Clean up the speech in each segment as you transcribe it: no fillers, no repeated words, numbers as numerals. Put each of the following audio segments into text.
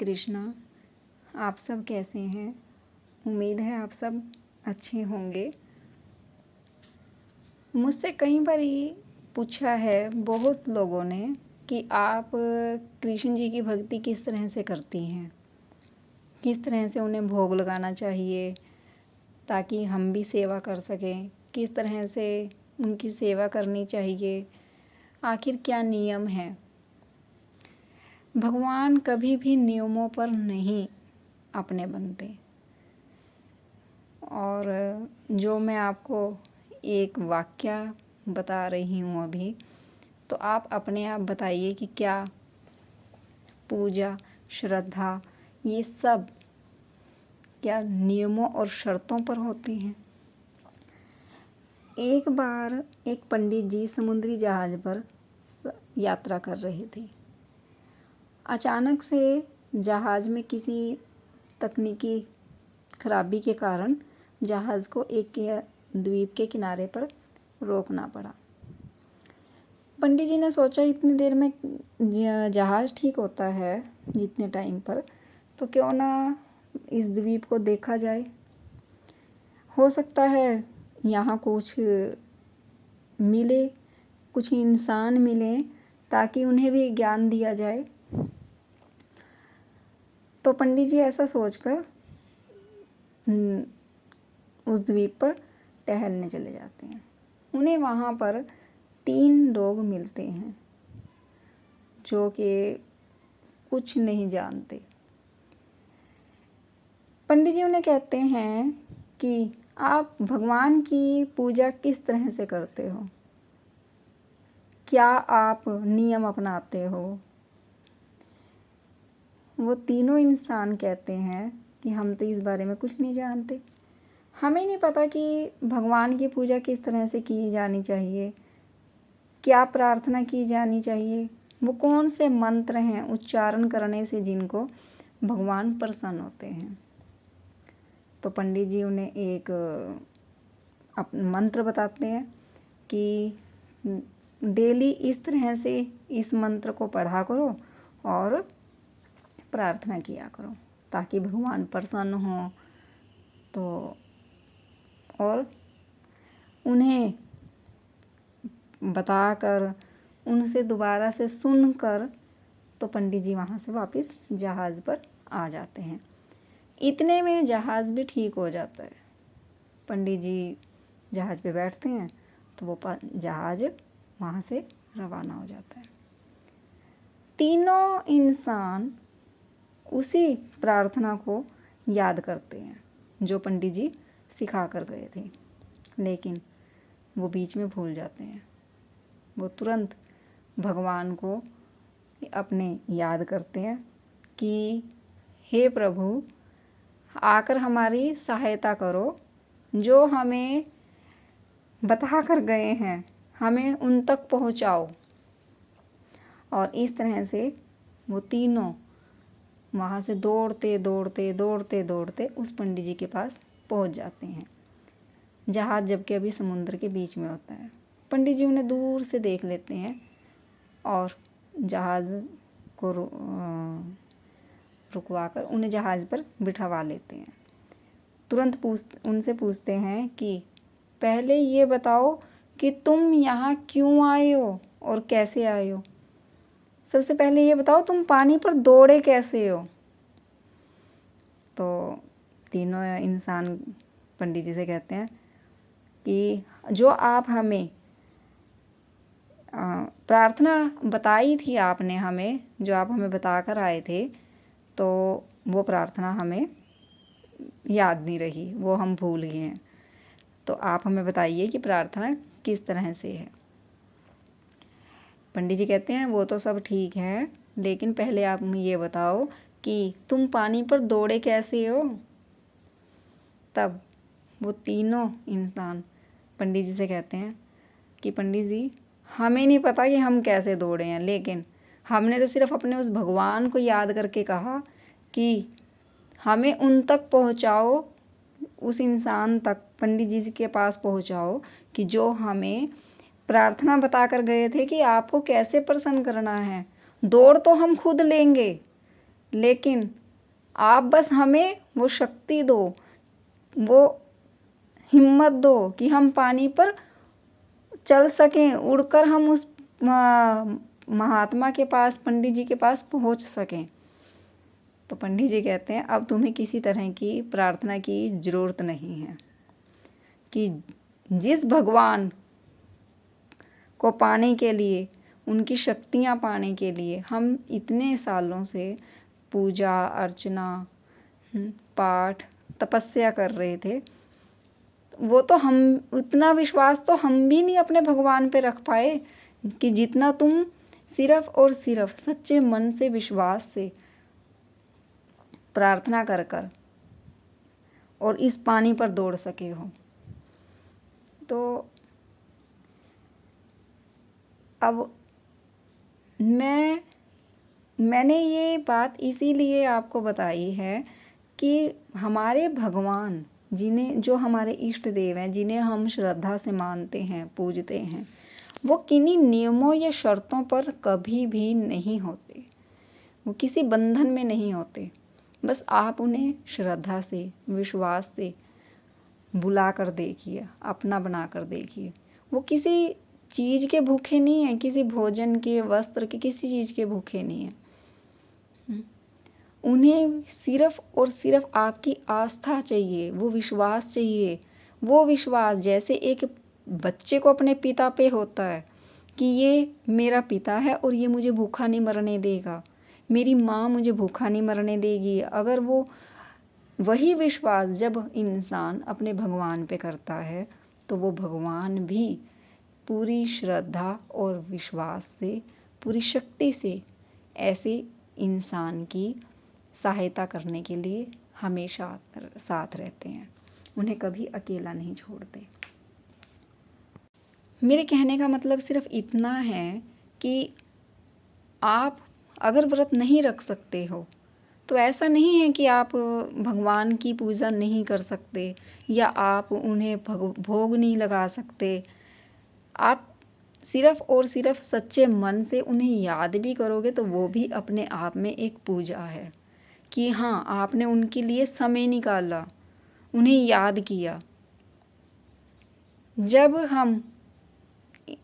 कृष्णा। आप सब कैसे हैं? उम्मीद है आप सब अच्छे होंगे। मुझसे कई बार ये पूछा है बहुत लोगों ने कि आप कृष्ण जी की भक्ति किस तरह से करती हैं, किस तरह से उन्हें भोग लगाना चाहिए ताकि हम भी सेवा कर सकें, किस तरह से उनकी सेवा करनी चाहिए, आखिर क्या नियम है। भगवान कभी भी नियमों पर नहीं अपने बनते। और जो मैं आपको एक वाक्य बता रही हूँ अभी, तो आप अपने आप बताइए कि क्या पूजा, श्रद्धा, ये सब क्या नियमों और शर्तों पर होती हैं। एक बार एक पंडित जी समुद्री जहाज़ पर यात्रा कर रहे थे। अचानक से जहाज़ में किसी तकनीकी खराबी के कारण जहाज़ को एक द्वीप के किनारे पर रोकना पड़ा। पंडित जी ने सोचा इतनी देर में जहाज़ ठीक होता है जितने टाइम पर, तो क्यों ना इस द्वीप को देखा जाए। हो सकता है यहाँ कुछ मिले, कुछ इंसान मिले ताकि उन्हें भी ज्ञान दिया जाए। तो पंडित जी ऐसा सोचकर उस द्वीप पर टहलने चले जाते हैं। उन्हें वहाँ पर 3 लोग मिलते हैं जो कि कुछ नहीं जानते। पंडित जी उन्हें कहते हैं कि आप भगवान की पूजा किस तरह से करते हो, क्या आप नियम अपनाते हो। वो तीनों इंसान कहते हैं कि हम तो इस बारे में कुछ नहीं जानते, हमें नहीं पता कि भगवान की पूजा किस तरह से की जानी चाहिए, क्या प्रार्थना की जानी चाहिए, वो कौन से मंत्र हैं उच्चारण करने से जिनको भगवान प्रसन्न होते हैं। तो पंडित जी उन्हें एक मंत्र बताते हैं कि डेली इस तरह से इस मंत्र को पढ़ा करो और प्रार्थना किया करो ताकि भगवान प्रसन्न हो। तो और उन्हें बताकर उनसे दोबारा से सुनकर तो पंडित जी वहाँ से वापस जहाज़ पर आ जाते हैं। इतने में जहाज़ भी ठीक हो जाता है। पंडित जी जहाज़ पे बैठते हैं तो वो जहाज़ वहाँ से रवाना हो जाता है। तीनों इंसान उसी प्रार्थना को याद करते हैं जो पंडित जी सिखा कर गए थे, लेकिन वो बीच में भूल जाते हैं। वो तुरंत भगवान को अपने याद करते हैं कि हे प्रभु, आकर हमारी सहायता करो, जो हमें बता कर गए हैं हमें उन तक पहुंचाओ। और इस तरह से वो तीनों वहाँ से दौड़ते दौड़ते दौड़ते दौड़ते उस पंडित जी के पास पहुँच जाते हैं। जहाज़ जबकि अभी समुद्र के बीच में होता है। पंडित जी उन्हें दूर से देख लेते हैं और जहाज़ को रुकवाकर उन्हें जहाज़ पर बिठवा लेते हैं। तुरंत उनसे पूछते हैं कि पहले ये बताओ कि तुम यहाँ क्यों आए हो और कैसे आए हो। सबसे पहले ये बताओ तुम पानी पर दौड़े कैसे हो। तो तीनों इंसान पंडित जी से कहते हैं कि जो आप हमें प्रार्थना बताई थी, आपने हमें जो आप हमें बता कर आए थे, तो वो प्रार्थना हमें याद नहीं रही, वो हम भूल गए हैं। तो आप हमें बताइए कि प्रार्थना किस तरह से है। पंडित जी कहते हैं वो तो सब ठीक है, लेकिन पहले आप मुझे ये बताओ कि तुम पानी पर दौड़े कैसे हो। तब वो तीनों इंसान पंडित जी से कहते हैं कि पंडित जी, हमें नहीं पता कि हम कैसे दौड़े हैं, लेकिन हमने तो सिर्फ अपने उस भगवान को याद करके कहा कि हमें उन तक पहुंचाओ, उस इंसान तक पंडित जी के पास पहुंचाओ कि जो हमें प्रार्थना बता कर गए थे कि आपको कैसे प्रसन्न करना है। दौड़ तो हम खुद लेंगे, लेकिन आप बस हमें वो शक्ति दो, वो हिम्मत दो कि हम पानी पर चल सकें, उड़कर हम उस महात्मा के पास, पंडित जी के पास पहुंच सकें। तो पंडित जी कहते हैं अब तुम्हें किसी तरह की प्रार्थना की ज़रूरत नहीं है, कि जिस भगवान को पाने के लिए, उनकी शक्तियाँ पाने के लिए हम इतने सालों से पूजा अर्चना, पाठ, तपस्या कर रहे थे, वो तो हम, उतना विश्वास तो हम भी नहीं अपने भगवान पे रख पाए कि जितना तुम सिर्फ और सिर्फ सच्चे मन से, विश्वास से प्रार्थना कर कर और इस पानी पर दौड़ सके हो। तो अब मैंने ये बात इसीलिए आपको बताई है कि हमारे भगवान, जिन्हें, जो हमारे इष्ट देव हैं, जिन्हें हम श्रद्धा से मानते हैं, पूजते हैं, वो किन्हीं नियमों या शर्तों पर कभी भी नहीं होते, वो किसी बंधन में नहीं होते। बस आप उन्हें श्रद्धा से, विश्वास से बुला कर देखिए, अपना बना कर देखिए। वो किसी चीज़ के भूखे नहीं हैं, किसी भोजन के, वस्त्र के, किसी चीज़ के भूखे नहीं हैं। उन्हें सिर्फ और सिर्फ आपकी आस्था चाहिए, वो विश्वास चाहिए। वो विश्वास जैसे एक बच्चे को अपने पिता पे होता है कि ये मेरा पिता है और ये मुझे भूखा नहीं मरने देगा, मेरी माँ मुझे भूखा नहीं मरने देगी। अगर वो वही विश्वास जब इंसान अपने भगवान पे करता है, तो वो भगवान भी पूरी श्रद्धा और विश्वास से, पूरी शक्ति से ऐसे इंसान की सहायता करने के लिए हमेशा साथ रहते हैं, उन्हें कभी अकेला नहीं छोड़ते। मेरे कहने का मतलब सिर्फ इतना है कि आप अगर व्रत नहीं रख सकते हो, तो ऐसा नहीं है कि आप भगवान की पूजा नहीं कर सकते या आप उन्हें भोग नहीं लगा सकते। आप सिर्फ और सिर्फ सच्चे मन से उन्हें याद भी करोगे तो वो भी अपने आप में एक पूजा है कि हाँ, आपने उनके लिए समय निकाला, उन्हें याद किया। जब हम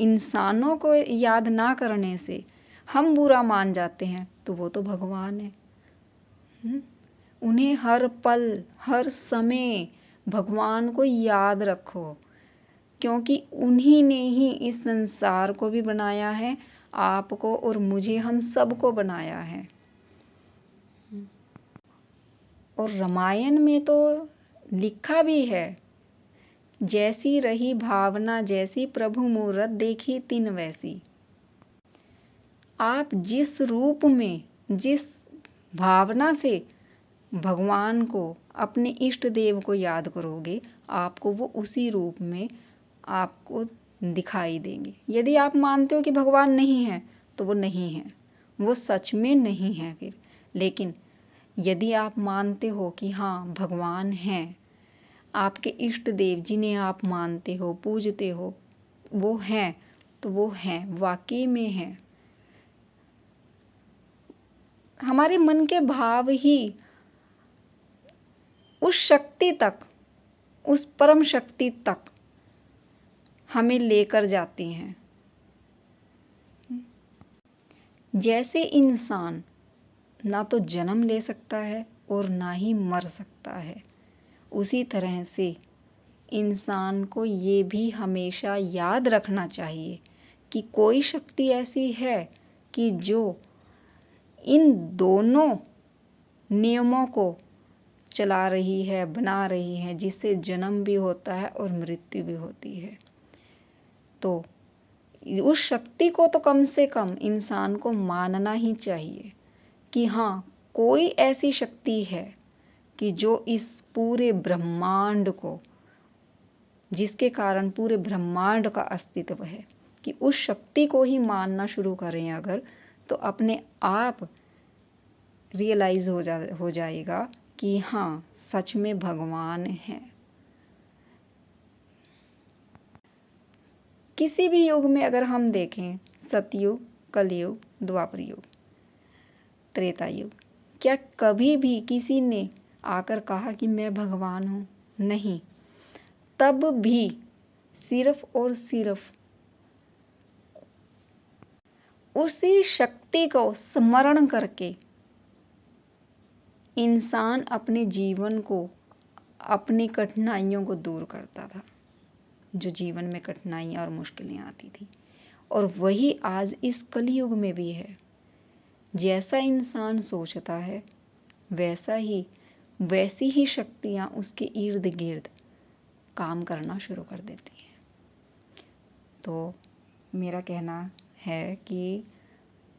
इंसानों को याद ना करने से हम बुरा मान जाते हैं, तो वो तो भगवान है। उन्हें हर पल, हर समय भगवान को याद रखो, क्योंकि उन्हीं ने ही इस संसार को भी बनाया है, आपको और मुझे, हम सबको बनाया है। और रामायण में तो लिखा भी है, जैसी रही भावना जैसी, प्रभु मूरत देखी तिन वैसी। आप जिस रूप में, जिस भावना से भगवान को, अपने इष्ट देव को याद करोगे, आपको वो उसी रूप में आपको दिखाई देंगे। यदि आप मानते हो कि भगवान नहीं है, तो वो नहीं है, वो सच में नहीं है फिर। लेकिन यदि आप मानते हो कि हाँ, भगवान हैं, आपके इष्ट देव जिन्हें आप मानते हो, पूजते हो, वो हैं, तो वो हैं, वाकई में हैं। हमारे मन के भाव ही उस शक्ति तक, उस परम शक्ति तक हमें लेकर जाती हैं। जैसे इंसान ना तो जन्म ले सकता है और ना ही मर सकता है, उसी तरह से इंसान को ये भी हमेशा याद रखना चाहिए कि कोई शक्ति ऐसी है कि जो इन दोनों नियमों को चला रही है, बना रही है, जिससे जन्म भी होता है और मृत्यु भी होती है। तो उस शक्ति को तो कम से कम इंसान को मानना ही चाहिए कि हाँ, कोई ऐसी शक्ति है कि जो इस पूरे ब्रह्मांड को, जिसके कारण पूरे ब्रह्मांड का अस्तित्व है, कि उस शक्ति को ही मानना शुरू करें अगर, तो अपने आप रियलाइज़ हो जाएगा कि हाँ, सच में भगवान है। किसी भी युग में अगर हम देखें, सतयुग, कलयुग, द्वापर युग, त्रेता युग, क्या कभी भी किसी ने आकर कहा कि मैं भगवान हूँ? नहीं। तब भी सिर्फ और सिर्फ उसी शक्ति को स्मरण करके इंसान अपने जीवन को, अपनी कठिनाइयों को दूर करता था, जो जीवन में कठिनाइयाँ और मुश्किलें आती थी। और वही आज इस कलयुग में भी है। जैसा इंसान सोचता है वैसी ही शक्तियाँ उसके इर्द गिर्द काम करना शुरू कर देती हैं। तो मेरा कहना है कि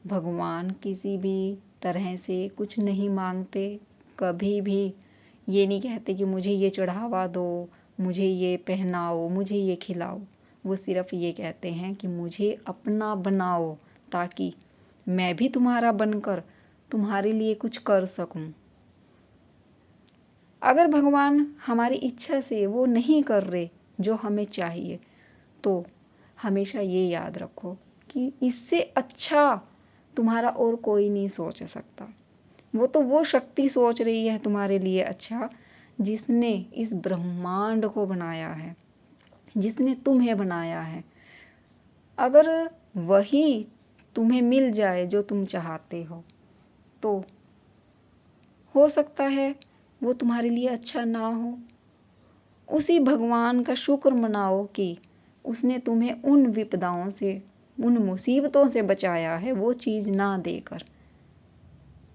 भगवान किसी भी तरह से कुछ नहीं मांगते, कभी भी ये नहीं कहते कि मुझे ये चढ़ावा दो, मुझे ये पहनाओ, मुझे ये खिलाओ। वो सिर्फ ये कहते हैं कि मुझे अपना बनाओ ताकि मैं भी तुम्हारा बनकर तुम्हारे लिए कुछ कर सकूं। अगर भगवान हमारी इच्छा से वो नहीं कर रहे जो हमें चाहिए, तो हमेशा ये याद रखो कि इससे अच्छा तुम्हारा और कोई नहीं सोच सकता। वो शक्ति सोच रही है तुम्हारे लिए अच्छा, जिसने इस ब्रह्मांड को बनाया है, जिसने तुम्हें बनाया है। अगर वही तुम्हें मिल जाए जो तुम चाहते हो, तो हो सकता है वो तुम्हारे लिए अच्छा ना हो। उसी भगवान का शुक्र मनाओ कि उसने तुम्हें उन विपदाओं से, उन मुसीबतों से बचाया है, वो चीज़ ना देकर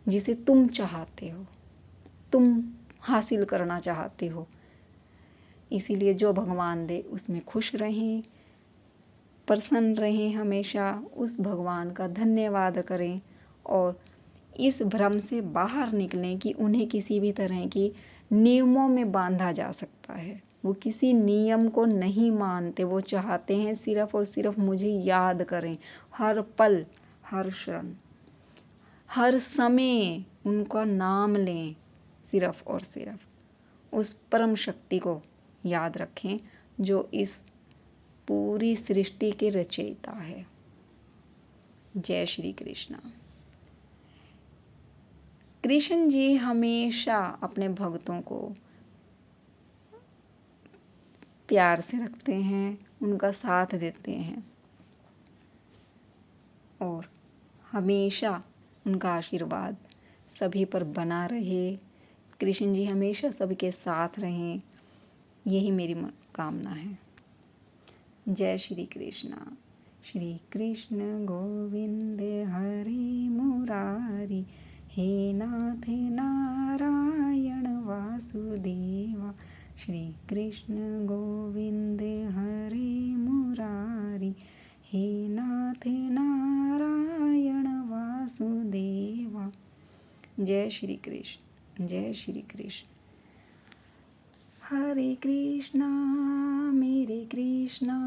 जिसे तुम चाहते हो, तुम हासिल करना चाहते हो। इसीलिए जो भगवान दे उसमें खुश रहें, प्रसन्न रहें, हमेशा उस भगवान का धन्यवाद करें और इस भ्रम से बाहर निकलें कि उन्हें किसी भी तरह की नियमों में बांधा जा सकता है। वो किसी नियम को नहीं मानते, वो चाहते हैं सिर्फ और सिर्फ मुझे याद करें, हर पल, हर क्षण, हर समय उनका नाम लें, सिर्फ और सिर्फ उस परम शक्ति को याद रखें जो इस पूरी सृष्टि के रचयिता है। जय श्री कृष्णा। कृष्ण जी हमेशा अपने भक्तों को प्यार से रखते हैं, उनका साथ देते हैं और हमेशा उनका आशीर्वाद सभी पर बना रहे। कृष्ण जी हमेशा सबके साथ रहें, यही मेरी कामना है। जय श्री कृष्णा। श्री कृष्ण गोविंद हरि मुरारी, हे नाथ नारायण वासुदेवा। श्री कृष्ण गोविंद हरि मुरारी, हे नाथ नारायण वासुदेवा। जय श्री कृष्ण, जय श्री कृष्ण। हरे कृष्णा मेरे कृष्णा,